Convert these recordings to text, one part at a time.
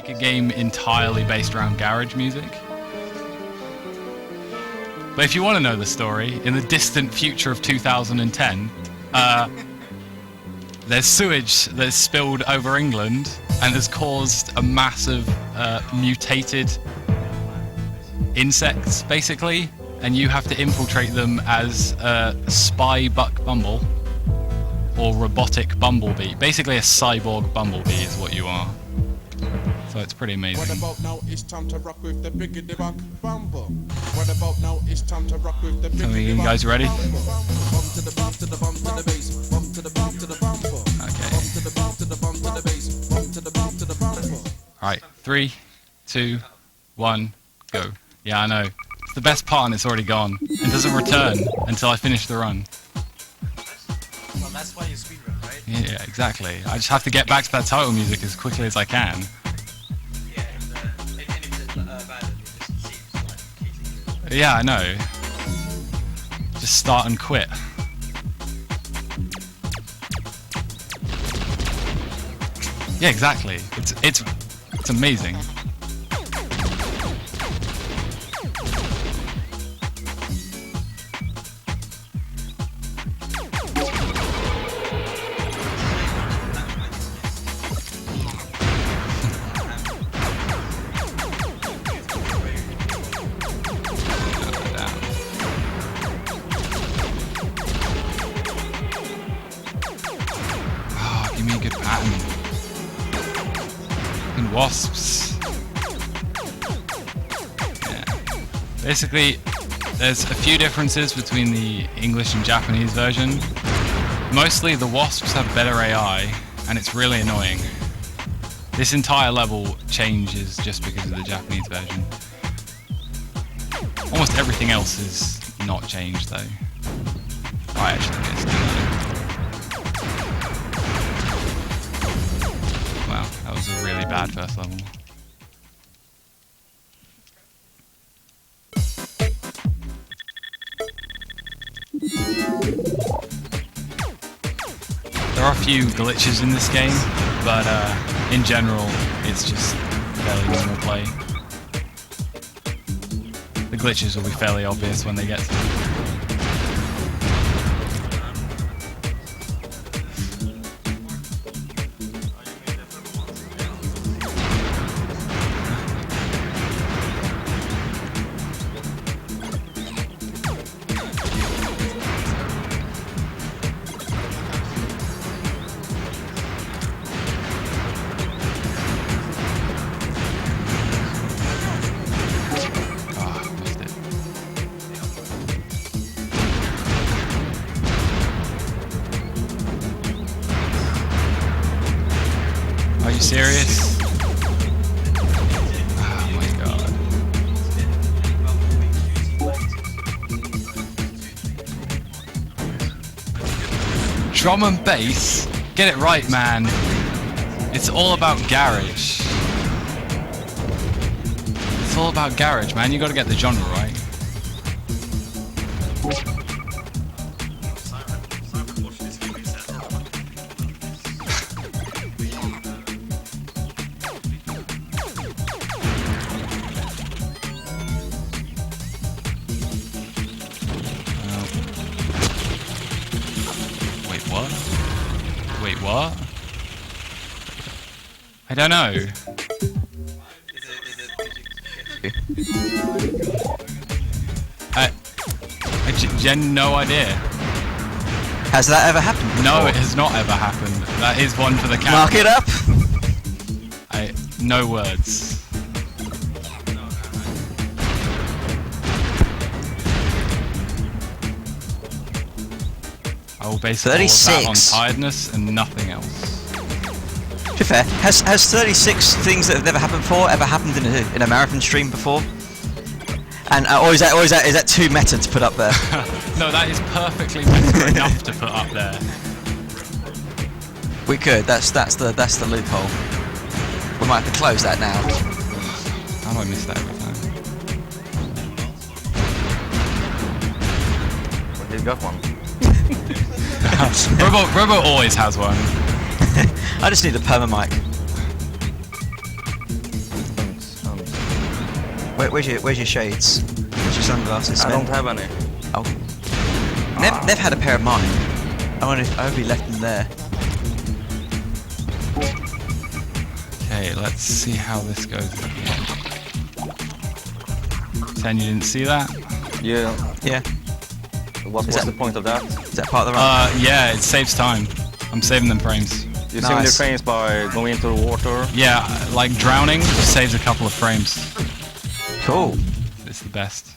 make a game entirely based around garage music. But if you want to know the story, in the distant future of 2010, there's sewage that's spilled over England and has caused a massive mutated insects, basically, and you have to infiltrate them as a spy buck bumble or robotic bumblebee. Basically a cyborg bumblebee is what you are. So it's pretty amazing. What about now? It's time to rock with the biggity buck bumble. What about now? It's time to rock with the biggity buck. You guys ready? Bump to the bump to the bump to the bass. Bump to the bump to the bumble. Okay. Bump to the bump to the bump to the bass. Bump to the bump to the bumble. Alright, 3, 2, 1, go. Yeah, I know. It's the best part and it's already gone. And doesn't return until I finish the run. Well, that's why you speedrun, right? Yeah, exactly. I just have to get back to that title music as quickly as I can. Yeah, and if it's bad, it just seems like cheating. Yeah, I know. Just start and quit. Yeah, exactly. It's amazing. Give me a good pattern. And wasps. Yeah. Basically, there's a few differences between the English and Japanese version. Mostly the wasps have better AI, and it's really annoying. This entire level changes just because of the Japanese version. Almost everything else is not changed though. I actually missed it. Wow, that was a really bad first level. There are a few glitches in this game, but in general, it's just fairly normal play. The glitches will be fairly obvious when they get to them. Are you serious? Oh my god. Drum and bass? Get it right, man. It's all about garage. It's all about garage, man. You gotta get the genre right. Wait, what? I don't know. No idea. Has that ever happened before? No, it has not ever happened. That is one for the camera. Mark it up! No words. I will base all of that on tiredness and nothing else. To be fair, has 36 things that have never happened before ever happened in a marathon stream before? And or is that too meta to put up there? No, that is perfectly meta enough to put up there. We could. That's the loophole. We might have to close that now. How do I miss that every time? Well, he's got one. Robo always has one. I just need a perma mic. Where's your shades? Where's your sunglasses? I Sven? don't have any. Oh. Nev had a pair of mine. I wonder if I hope he left them there. Okay, let's see how this goes. 10, you didn't see that? Yeah. Yeah. What was that- the point of that? Is that part of the run? Yeah, it saves time. I'm saving them frames. You save the Nice. frames by going into the water. Yeah, like drowning saves a couple of frames. Cool. It's the best.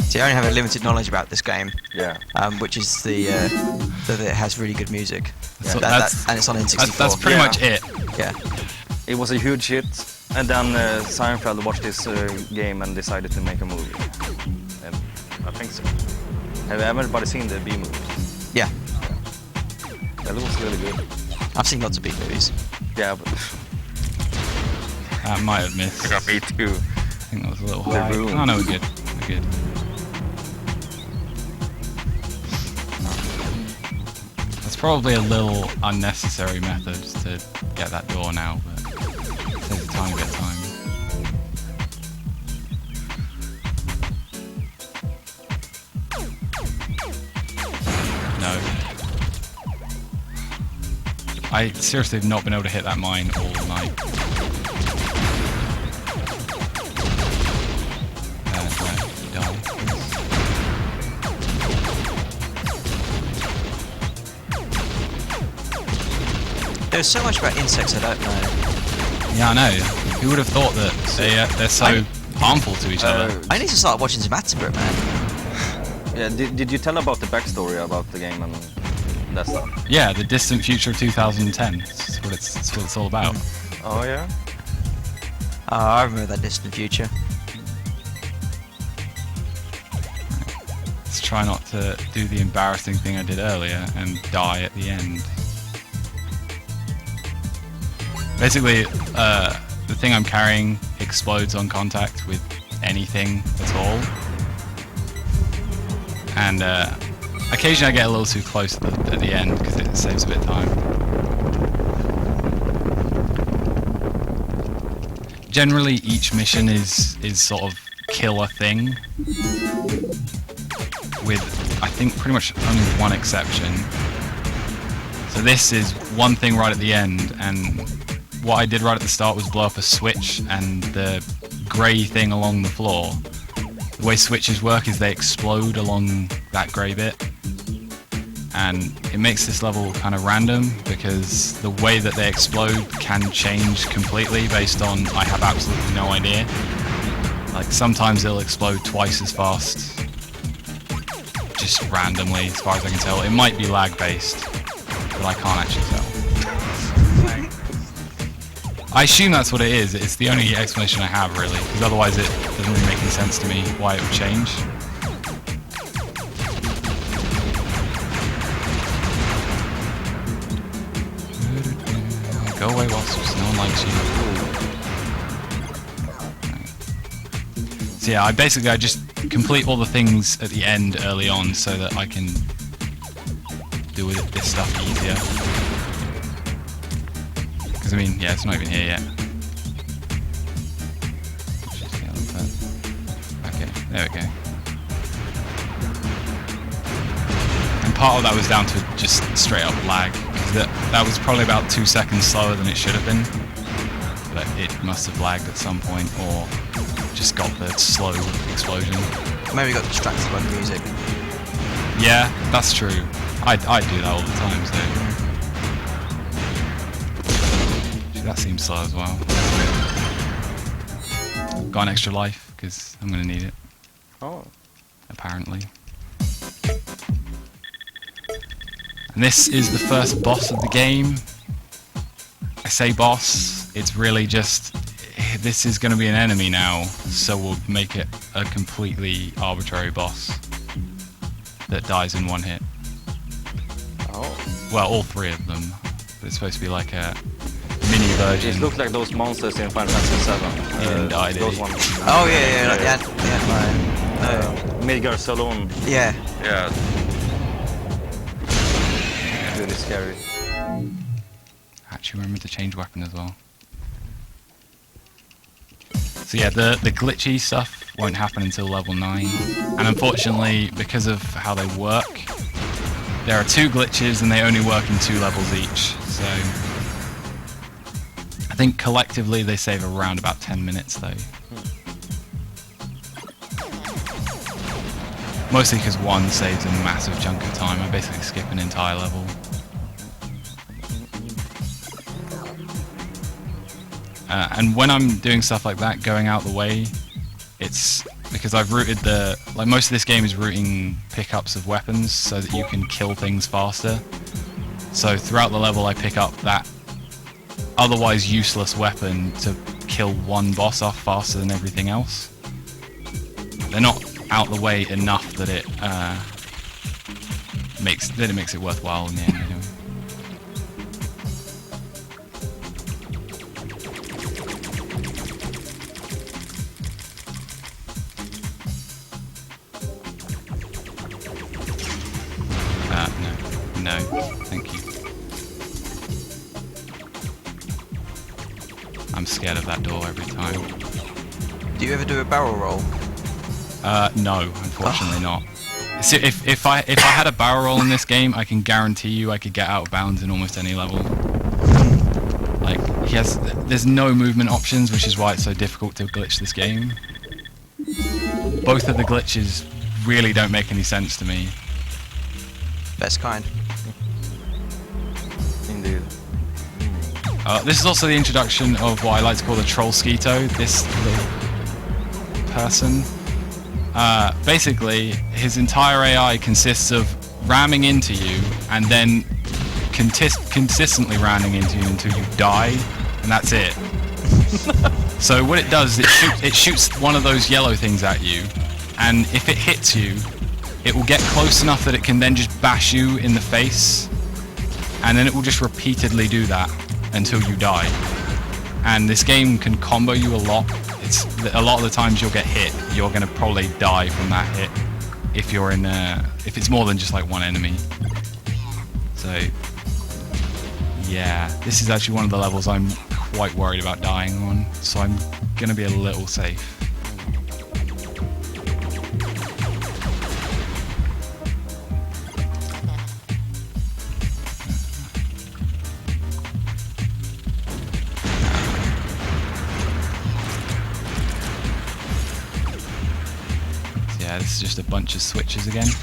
See, I only have a limited knowledge about this game, Yeah. which is that it has really good music. So And it's on N64. That's pretty Yeah. much it. Yeah. It was a huge hit, and then Seinfeld watched this game and decided to make a movie. And I think so. Have everybody seen the B movie? Yeah. That was really good. I've seen lots of big movies. Yeah, but That might have missed. I me too. think that was a little The high. room. Oh no, we're good. We're good. That's probably a little unnecessary method to get that door now, but it saves a tiny bit of time. No. I seriously have not been able to hit that mine all night. Die. There's so much about insects I don't know. Yeah, I know. Who would have thought that they're so harmful to each other? I need to start watching some Attenborough, man. Yeah, did you tell about the backstory about the game and that stuff? Yeah, the distant future of 2010. That's what it's all about. Oh yeah? Oh, I remember that distant future. Let's try not to do the embarrassing thing I did earlier and die at the end. Basically, the thing I'm carrying explodes on contact with anything at all. And occasionally I get a little too close at the end because it saves a bit of time. Generally, each mission is sort of kill a thing, with I think pretty much only one exception. So this is one thing right at the end, and what I did right at the start was blow up a switch, and the grey thing along the floor. The way switches work is they explode along that grey bit, and it makes this level kind of random because the way that they explode can change completely based on I have absolutely no idea. Like sometimes it'll explode twice as fast, just randomly as far as I can tell. It might be lag based, but I can't actually tell. I assume that's what it is. It's the only explanation I have, really, because otherwise it doesn't really make any sense to me why it would change. Go away, wasps. No one likes you. So yeah, I just complete all the things at the end early on so that I can do this stuff easier. I mean, yeah, it's not even here yet. Okay, there we go. And part of that was down to just straight up lag. That was probably about 2 seconds slower than it should have been. But it must have lagged at some point, or just got the slow explosion. Maybe got distracted by the music. Yeah, that's true. I do that all the time, so... That seems slow as well. Got an extra life, because I'm going to need it. Oh. Apparently. And this is the first boss of the game. I say boss, it's really just... This is going to be an enemy now, so we'll make it a completely arbitrary boss that dies in one hit. Oh. Well, all three of them. But it's supposed to be like a mini version. It looks like those monsters in Final Fantasy 7. He didn't die, did those he? ones. Oh yeah. Midgar Saloon. Yeah. Yeah. Really scary. Actually remember to change weapon as well. So yeah, the glitchy stuff won't happen until level 9. And unfortunately, because of how they work, there are 2 glitches and they only work in 2 levels each. So I think collectively they save around about 10 minutes though. Mostly because one saves a massive chunk of time. I basically skip an entire level. And when I'm doing stuff like that, going out the way, it's because I've routed like most of this game is routing pickups of weapons so that you can kill things faster. So throughout the level I pick up that otherwise useless weapon to kill one boss off faster than everything else. They're not out the way enough that it makes it worthwhile in the end anyway. No, thank you. I'm scared of that door every time. Do you ever do a barrel roll? No, unfortunately not. So if I had a barrel roll in this game, I can guarantee you I could get out of bounds in almost any level. Like there's no movement options, which is why it's so difficult to glitch this game. Both of the glitches really don't make any sense to me. Best kind. Indeed. This is also the introduction of what I like to call the Trollskeeto, this little person. Basically, his entire AI consists of ramming into you and then consistently ramming into you until you die, and that's it. So what it does is it shoots one of those yellow things at you, and if it hits you, it will get close enough that it can then just bash you in the face, and then it will just repeatedly do that until you die. And this game can combo you a lot. A lot of the times you'll get hit, you're going to probably die from that hit if you're in if it's more than just like one enemy. So yeah, this is actually one of the levels I'm quite worried about dying on, so I'm going to be a little safe. Yeah, this is just a bunch of switches again. This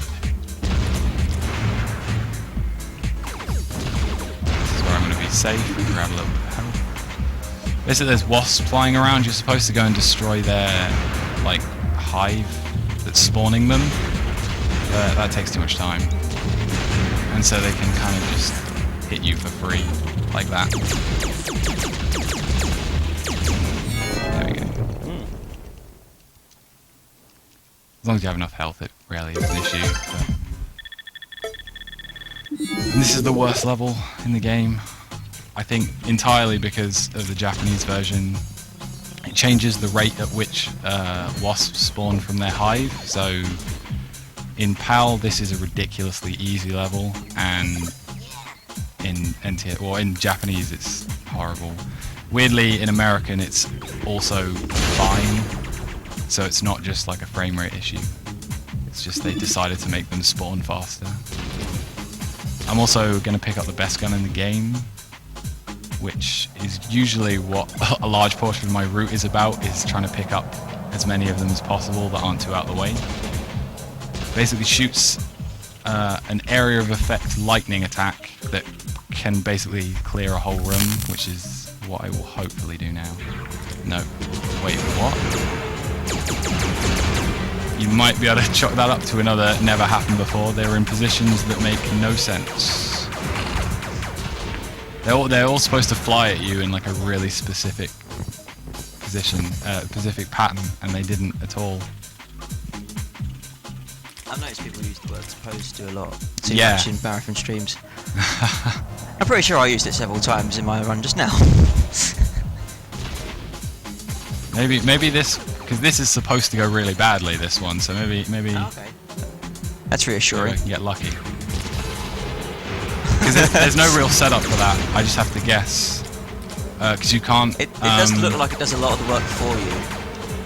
is where I'm going to be safe and grab a little bit of health. Basically there's wasps flying around, you're supposed to go and destroy their like hive that's spawning them, but that takes too much time. And so they can kind of just hit you for free, like that. There we go. As long as you have enough health, it rarely is an issue. And this is the worst level in the game. I think entirely because of the Japanese version. It changes the rate at which wasps spawn from their hive. So in PAL, this is a ridiculously easy level, and in Japanese, it's horrible. Weirdly, in American, it's also fine. So it's not just like a frame rate issue, it's just they decided to make them spawn faster. I'm also going to pick up the best gun in the game, which is usually what a large portion of my route is about, is trying to pick up as many of them as possible that aren't too out of the way. Basically shoots an area of effect lightning attack that can basically clear a whole room, which is what I will hopefully do now. No, wait, what? You might be able to chalk that up to another never happened before. They're in positions that make no sense. They're all supposed to fly at you in like a really specific position, specific pattern, and they didn't at all. I've noticed people use the word supposed to a lot. Too Yeah. much in marathon streams. I'm pretty sure I used it several times in my run just now. Maybe this, because this is supposed to go really badly, this one, so maybe Oh, okay. That's reassuring. I can get lucky. Because there's no real setup for that, I just have to guess. Because you can't... It does look like it does a lot of the work for you.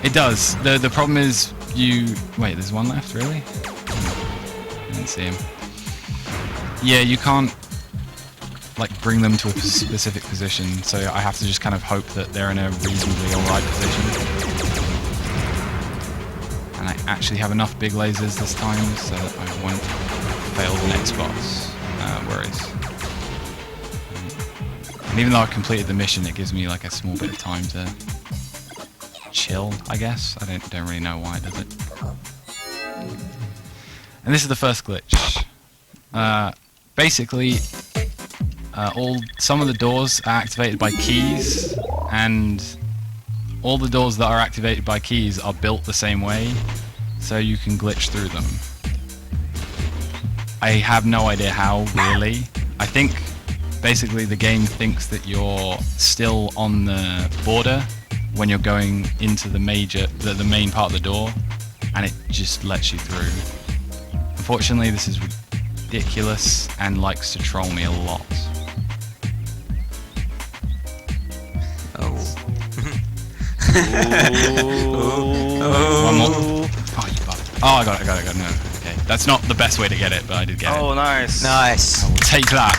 It does. The problem is you... Wait, there's one left, really? I didn't see him. Yeah, you can't like bring them to a specific position, so I have to just kind of hope that they're in a reasonably alright position. And I actually have enough big lasers this time so that I won't fail the next boss. Worries. And even though I've completed the mission, it gives me like a small bit of time to chill, I guess. I don't really know why it does it. And this is the first glitch. Basically, some of the doors are activated by keys, and all the doors that are activated by keys are built the same way, so you can glitch through them. I have no idea how, really. I think basically the game thinks that you're still on the border when you're going into the main part of the door, and it just lets you through. Unfortunately, this is ridiculous and likes to troll me a lot. Oh. One more. Oh, you bugger. Oh, I got it. No, okay. That's not the best way to get it, but I did get it. Oh, nice. Nice. I will take that.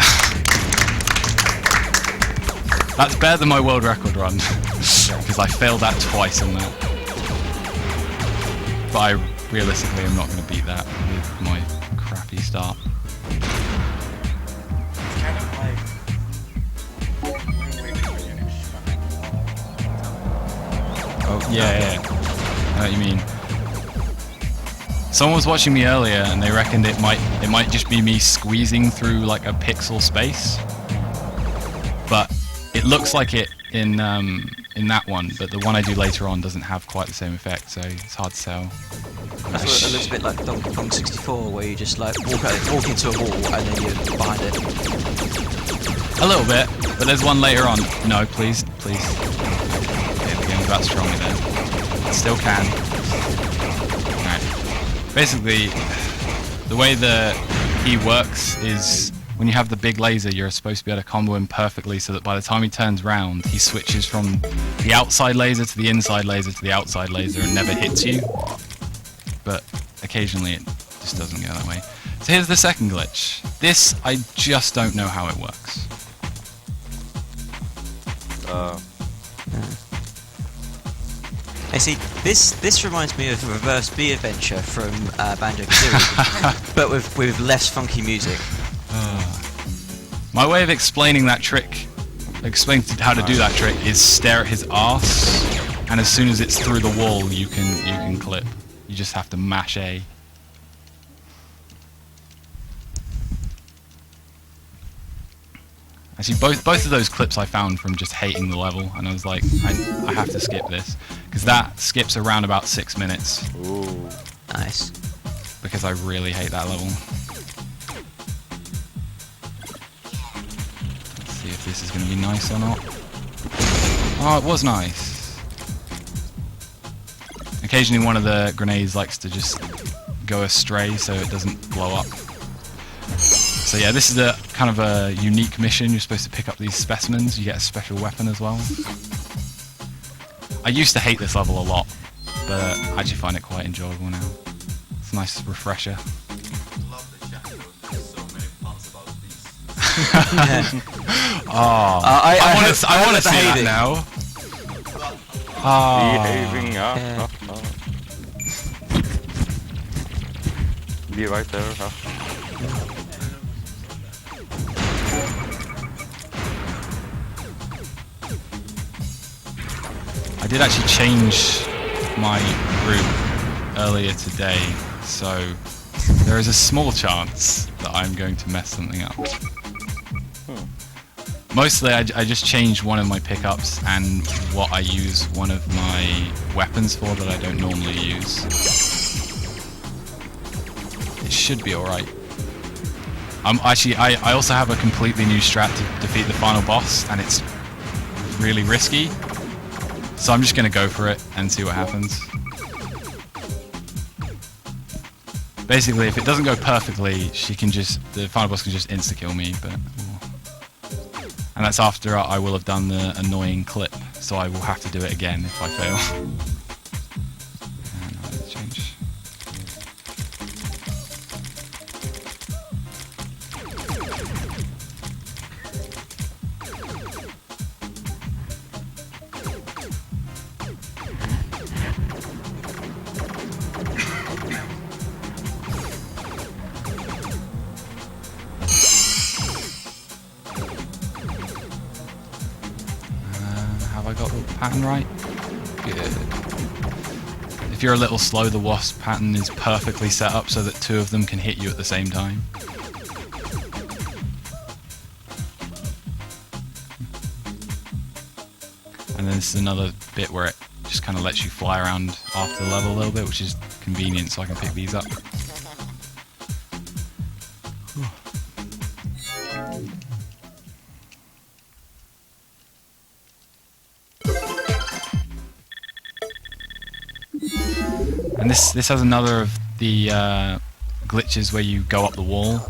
That's better than my world record run, because I failed that twice on that. But I realistically am not going to beat that with my crappy start. Kind of like. Oh, yeah. I know what you mean. Someone was watching me earlier and they reckoned it might just be me squeezing through like a pixel space. But it looks like it in that one, but the one I do later on doesn't have quite the same effect, so it's hard to tell. I thought it looks a bit like Donkey Kong 64, where you just like walk into a wall and then you're behind it. A little bit, but there's one later on. No, please. Okay, the game's about to troll me there. It still can. Alright. Basically, the way the key works is when you have the big laser, you're supposed to be able to combo him perfectly so that by the time he turns round, he switches from the outside laser to the inside laser to the outside laser and never hits you. But occasionally it just doesn't go that way. So here's the second glitch. This, I just don't know how it works. I see. This reminds me of Reverse B Adventure from Banjo-Kazooie, but with less funky music. My way of explaining how to do that trick is stare at his arse, and as soon as it's through the wall, you can clip. You just have to mash A. Actually, both of those clips I found from just hating the level, and I was like, I have to skip this, because that skips around about 6 minutes. Ooh. Nice. Because I really hate that level. Let's see if this is going to be nice or not. Oh, it was nice. Occasionally one of the grenades likes to just go astray so it doesn't blow up. So yeah, this is a kind of a unique mission. You're supposed to pick up these specimens. You get a special weapon as well. I used to hate this level a lot, but I actually find it quite enjoyable now. It's a nice refresher. Oh, I want to see that now. Behaving, Yeah. Be right there, huh? I did actually change my route earlier today, so there is a small chance that I'm going to mess something up. Mostly I just changed one of my pickups and what I use one of my weapons for that I don't normally use. It should be alright. I also have a completely new strat to defeat the final boss, and it's really risky. So I'm just going to go for it and see what happens. Basically, if it doesn't go perfectly, the final boss can just insta-kill me, but... And that's after I will have done the annoying clip, so I will have to do it again if I fail. got the pattern right? Good. If you're a little slow, the wasp pattern is perfectly set up so that two of them can hit you at the same time. And then this is another bit where it just kind of lets you fly around after the level a little bit, which is convenient so I can pick these up. And this has another of the glitches where you go up the wall.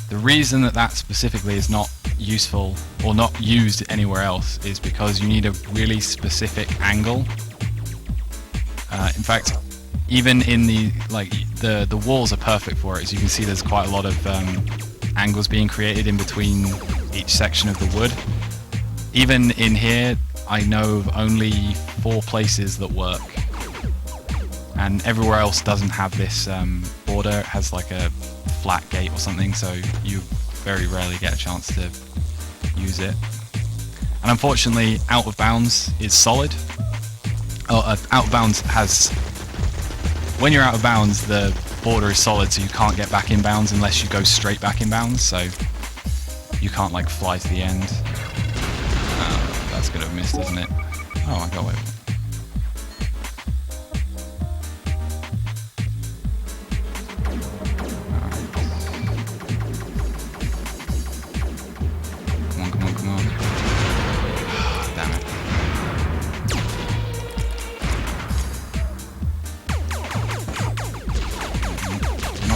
The reason that specifically is not useful or not used anywhere else is because you need a really specific angle. In fact, even in the walls are perfect for it. As you can see, there's quite a lot of angles being created in between each section of the wood. Even in here, I know of only 4 places that work. And everywhere else doesn't have this border. It has like a flat gate or something, so you very rarely get a chance to use it. And unfortunately, Out of Bounds is solid. Out of Bounds has... When you're out of bounds, the border is solid, so you can't get back in bounds unless you go straight back in bounds, so you can't like fly to the end. That's gonna have missed, isn't it? Oh, I got away with it.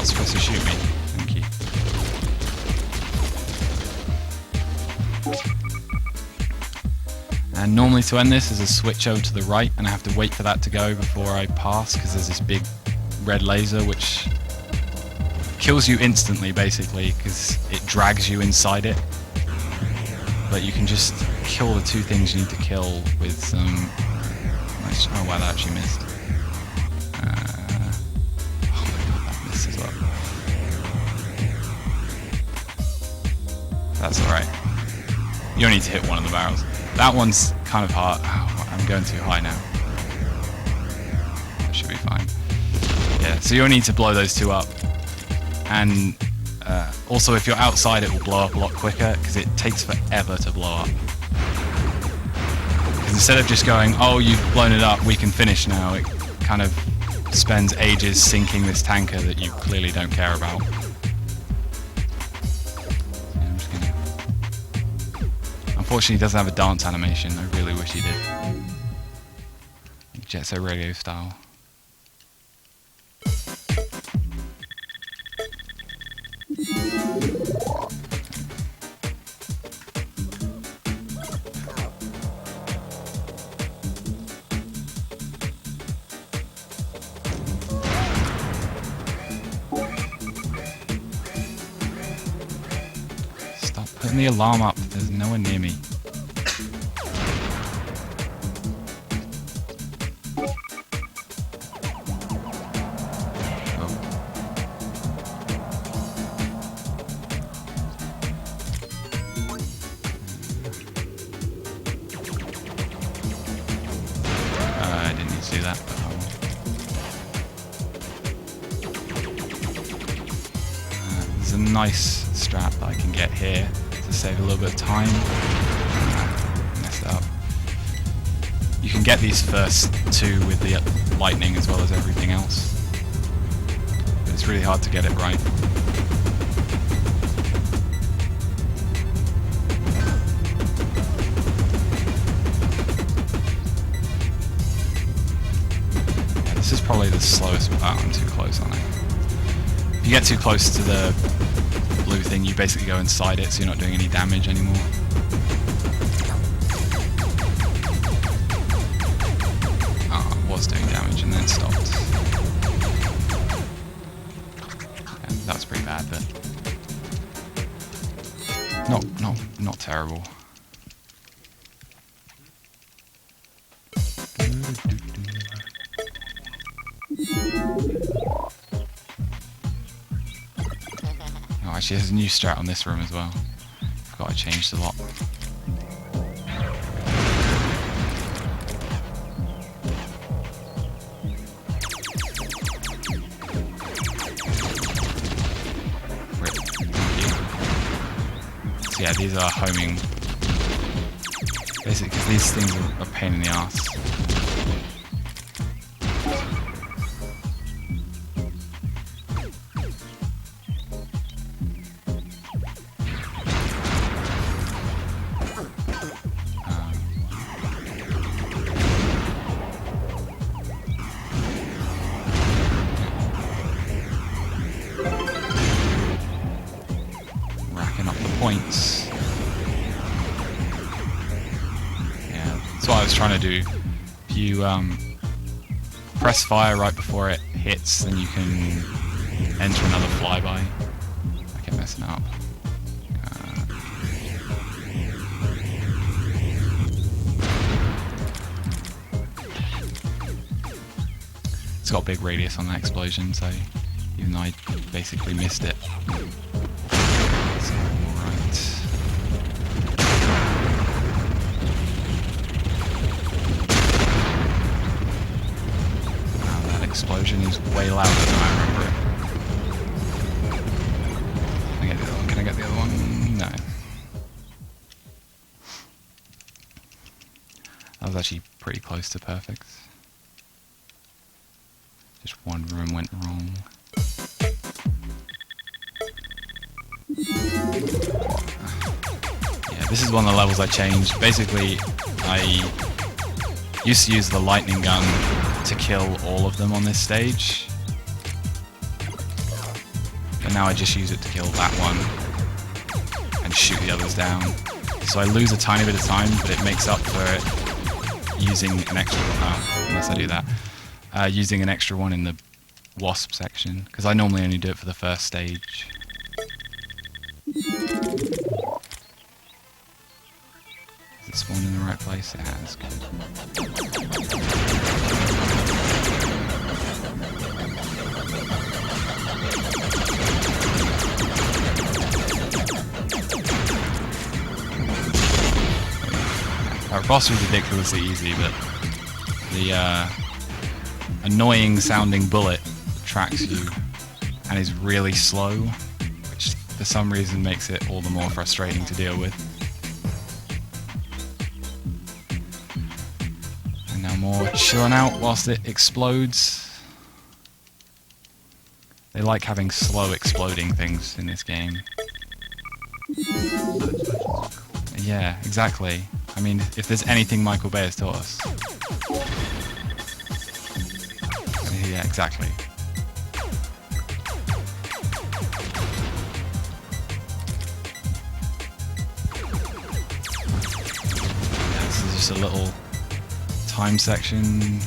Supposed to shoot me. Thank you. And normally to end this is a switch over to the right, and I have to wait for that to go before I pass, because there's this big red laser which kills you instantly basically, because it drags you inside it. But you can just kill the 2 things you need to kill with some... Oh wow, that actually missed. As well. That's alright. You only need to hit one of the barrels. That one's kind of hard. Oh, I'm going too high now. That should be fine. Yeah, so you only need to blow those 2 up. And also if you're outside it will blow up a lot quicker, because it takes forever to blow up. Because instead of just going, oh, you've blown it up, we can finish now, it kind of spends ages sinking this tanker that you clearly don't care about. Yeah, I'm just gonna... Unfortunately, he doesn't have a dance animation. I really wish he did. Jet Set Radio style. Putting the alarm up, there's no one near me. Oh. I didn't need to do that, but I will. There's a nice strat that I can get here to save a little bit of time. Messed up. You can get these first 2 with the lightning as well as everything else. But it's really hard to get it right. Yeah, this is probably the slowest. Oh, I'm too close on it. If you get too close to the blue thing, you basically go inside it, so you're not doing any damage anymore. Oh, it was doing damage and then stopped. Yeah, that was pretty bad, but not terrible. Oh, actually, there's a new strat on this room as well. Forgot I changed a lot. So yeah, these are homing. Basically, because these things are a pain in the ass. Racking up the points. That's what I was trying to do. If you press fire right before it hits, then you can enter another flyby. I kept messing up. It's got a big radius on that explosion, so even though I basically missed it. So, alright. Explosion is way louder than I remember it. Can I get the other one? Can I get the other one? No. That was actually pretty close to perfect. Just one room went wrong. Yeah, this is one of the levels I changed. Basically, I used to use the lightning gun to kill all of them on this stage, but now I just use it to kill that one and shoot the others down. So I lose a tiny bit of time, but it makes up for it using an extra unless I do that, using an extra one in the wasp section, because I normally only do it for the first stage. Has it spawned in the right place? It has. Our boss was ridiculously easy, but the annoying sounding bullet tracks you and is really slow, which for some reason makes it all the more frustrating to deal with. And now more chilling out whilst it explodes. They like having slow exploding things in this game. Yeah, exactly. I mean, if there's anything Michael Bay has taught us. Yeah, exactly. Yeah, this is just a little time section.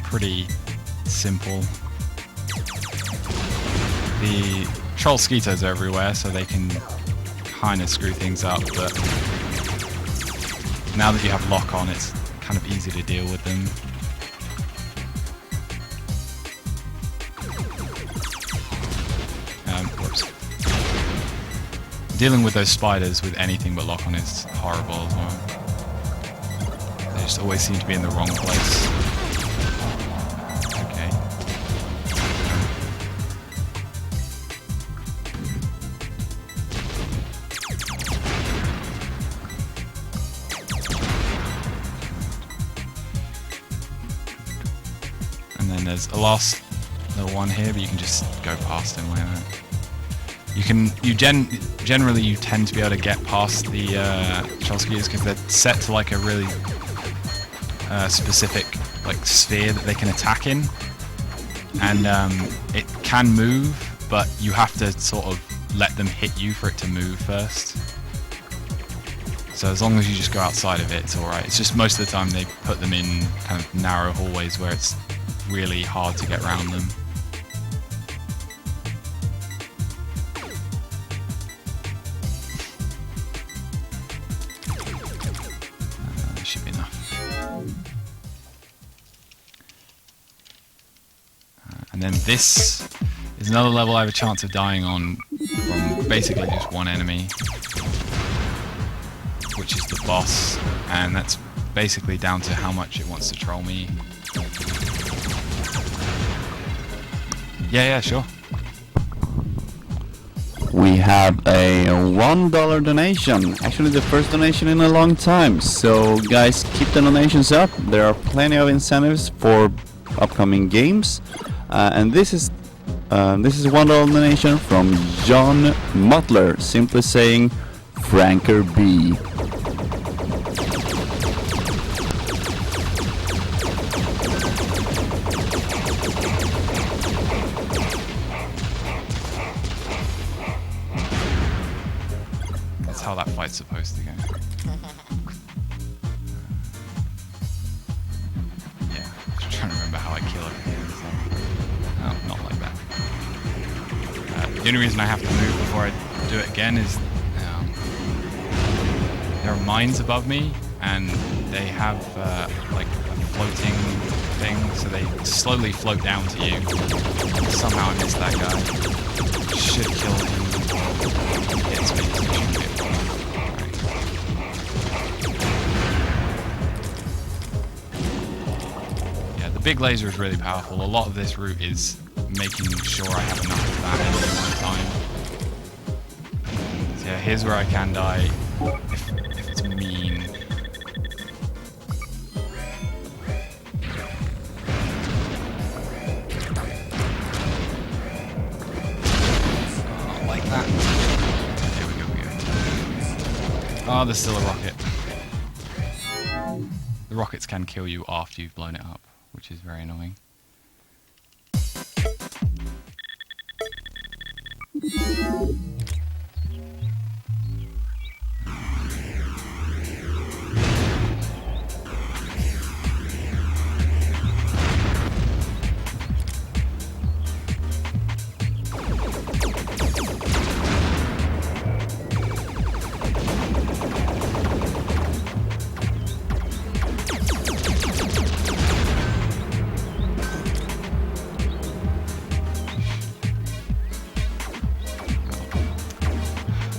Pretty simple. The troll skeeters are everywhere, so they can kind of screw things up, but now that you have lock on, it's kind of easy to deal with them. Whoops. Dealing with those spiders with anything but lock on is horrible as well. They just always seem to be in the wrong place. Okay. And then there's a last little one here, but you can just go past him like that. Generally you tend to be able to get past the troll skeeters because they're set to like a really specific like sphere that they can attack in, and it can move, but you have to sort of let them hit you for it to move first. So as long as you just go outside of it, it's alright. It's just most of the time they put them in kind of narrow hallways where it's really hard to get around them. Should be enough. And then this is another level I have a chance of dying on from basically just one enemy, which is the boss, and that's basically down to how much it wants to troll me. Yeah, sure. We have a $1 donation. Actually, the first donation in a long time. So, guys, keep the donations up. There are plenty of incentives for upcoming games. And this is a $1 donation from John Mutler, simply saying, Franker B. That's how that fight's supposed to go. Yeah, I'm trying to remember how I kill everything. So. No, not like that. The only reason I have to move before I do it again is there are mines above me, and they have like a floating thing, so they slowly float down to you. Somehow I missed that guy. Should kill him. Hits me. So it shouldn't be a problem. Yeah, the big laser is really powerful. A lot of this route is making sure I have enough damage at one time. So yeah, here's where I can die if it's mean. Like that. Here we go. Oh, there's still a rocket. The rockets can kill you after you've blown it up, which is very annoying.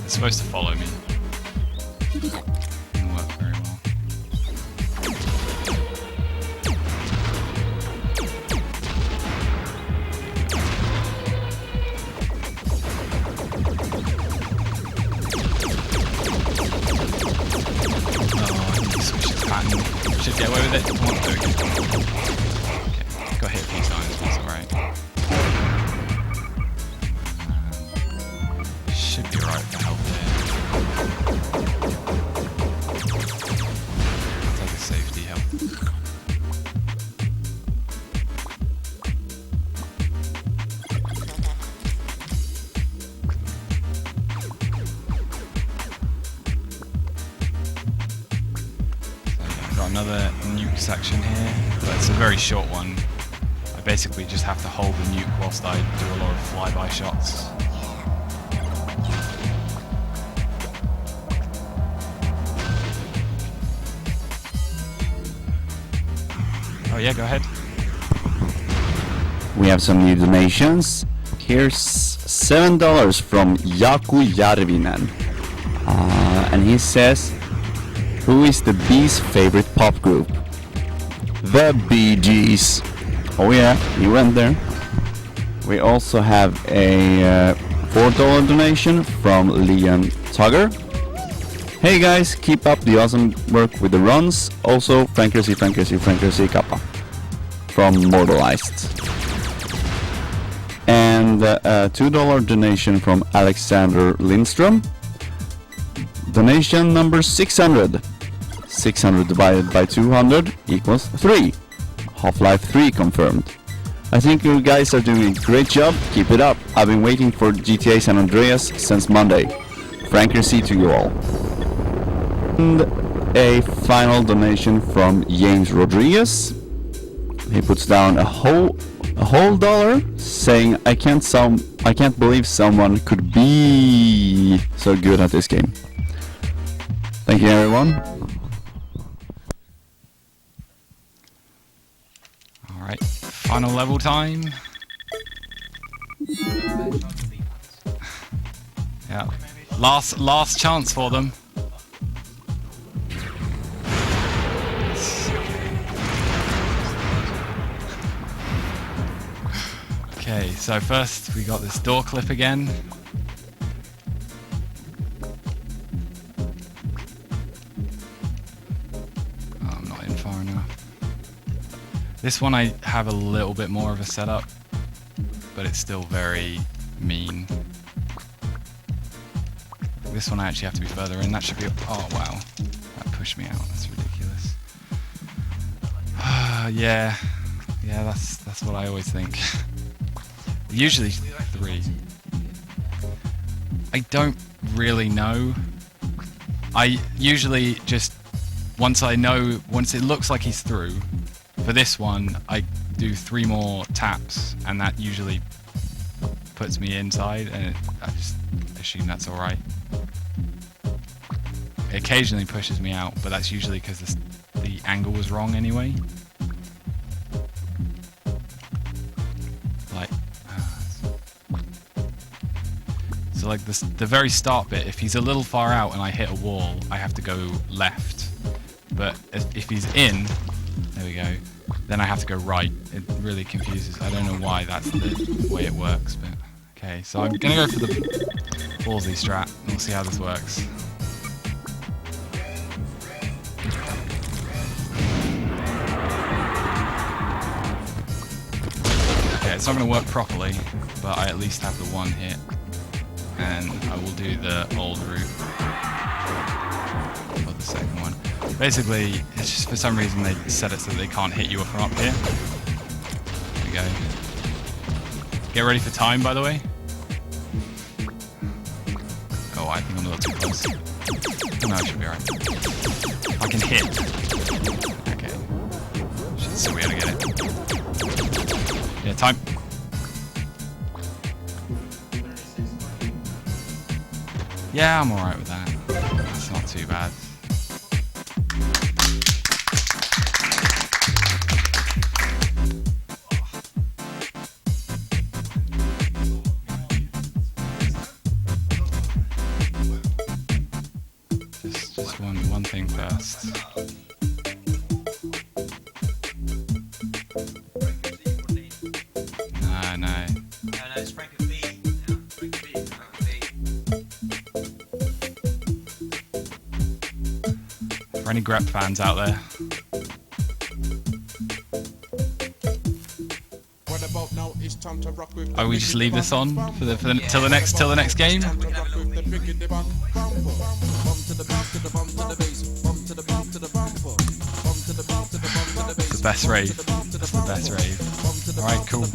It's supposed to follow me. Didn't work very well. Oh, I need to switch its pattern. Should get away with it. Come on, do it again. Okay, got hit a few times, but it's alright. Should be alright for health there. Take a safety health. So yeah, I've got another nuke section here, but it's a very short one. I basically just have to hold the nuke whilst I do a lot of flyby shots. Oh yeah, go ahead. We have some new donations. Here's $7 from Jaakko Järvinen. And he says, who is the Bee's favorite pop group? The Bee Gees. Oh yeah, you went there. We also have a $4 donation from Liam Tugger. Hey guys, keep up the awesome work with the runs. Also, Franker Kappa from Mortalized. And a $2 donation from Alexander Lindstrom. Donation number 600. 600 divided by 200 equals 3. Half-Life 3 confirmed. I think you guys are doing a great job. Keep it up. I've been waiting for GTA San Andreas since Monday. Franker C to you all. And a final donation from James Rodriguez. He puts down a whole dollar, saying, I can't believe someone could be so good at this game. Thank you, everyone. All right, final level time. Yeah, last chance for them. Okay, so first we got this door clip again. far enough. This one I have a little bit more of a setup, but it's still very mean. This one I actually have to be further in. That should be... Oh, wow. That pushed me out. That's ridiculous. Yeah. Yeah, that's what I always think. Usually 3. I don't really know. I usually just... Once it looks like he's through, for this one, I do 3 more taps, and that usually puts me inside, and I just assume that's alright. It occasionally pushes me out, but that's usually because the angle was wrong anyway. Like, so like the very start bit, if he's a little far out and I hit a wall, I have to go left. But if he's in, there we go, then I have to go right. It really confuses. I don't know why that's the way it works, but okay. So I'm gonna go for the ballsy strat, and we'll see how this works. Okay, it's not gonna work properly, but I at least have the 1 hit, and I will do the old route for the second one. Basically, it's just for some reason they set it so that they can't hit you from up here. There we go. Get ready for time, by the way. Oh, I think I'm a little too close. No, it should be alright. I can hit. Okay. Should still be able to get it. Yeah, time. Yeah, I'm alright with that. That's not too bad. Just one thing first. No. No, it's Frank and B. Frank and B. For any Grep fans out there. Oh, we just leave this on for the till the next game. It's the best rave. That's the best rave. All right, cool.